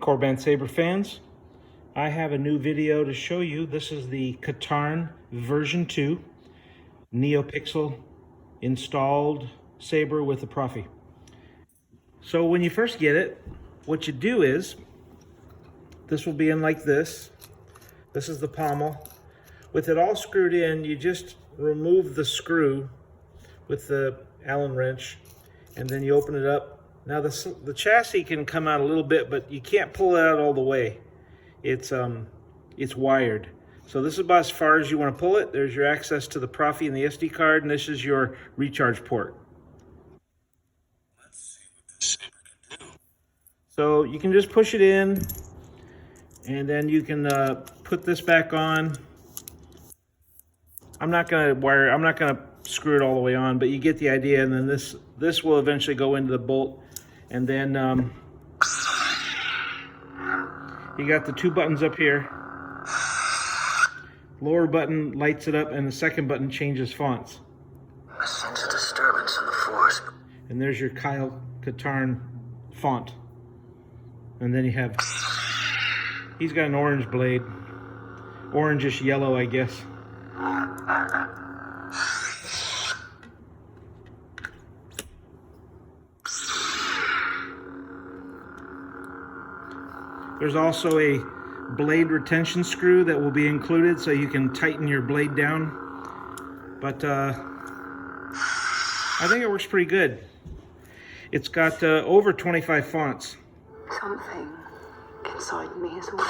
Korbanth Saber fans, I have a new video to show you. This is the Katarn version 2 NeoPixel installed saber with a Profi. So when you first get it, what you do is, this will be in like this. This is the pommel. With it all screwed in, you just remove the screw with the Allen wrench, and then you open it up. Now the chassis can come out a little bit, but you can't pull it out all the way. It's wired. So this is about as far as you want to pull it. There's your access to the Profi and the SD card, and this is your recharge port. Let's see what this saber can do. So you can just push it in, and then you can put this back on. I'm not gonna screw it all the way on, but you get the idea. And then this will eventually go into the bolt, and then you got the two buttons up here. Lower button lights it up, and the second button changes fonts. I sense a disturbance in the force. And there's your Katarn font. And then you have, he's got an orange blade. Orangish yellow, I guess. There's also a blade retention screw that will be included, so you can tighten your blade down. But I think it works pretty good. It's got over 25 fonts. Something inside me is alive.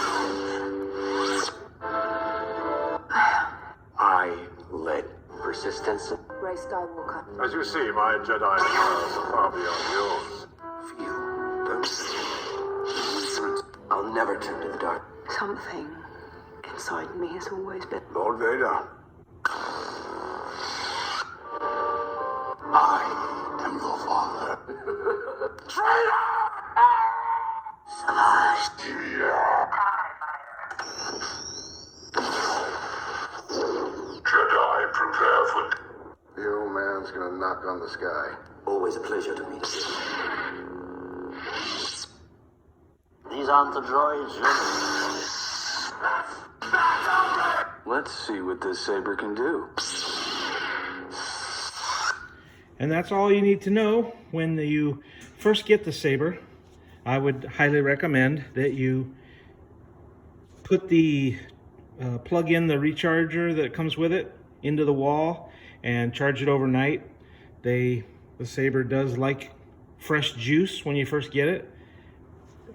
I led persistence. Ray Skywalker. As you see, my Jedi trials are far beyond yours. Feel, don't see. I'll never turn to the dark. Something inside me has always been. Lord Vader. I am your father. Jedi, prepare for... The old man's gonna knock on the sky. Always a pleasure to meet you. These aren't the droids, Let's see what this saber can do. And that's all you need to know when you first get the saber. I would highly recommend that you put the plug in the recharger that comes with it into the wall and charge it overnight. The saber does like fresh juice when you first get it.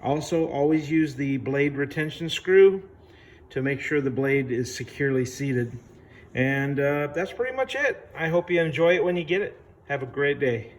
Also, always use the blade retention screw to make sure the blade is securely seated. And that's pretty much it. I hope you enjoy it when you get it. Have a great day.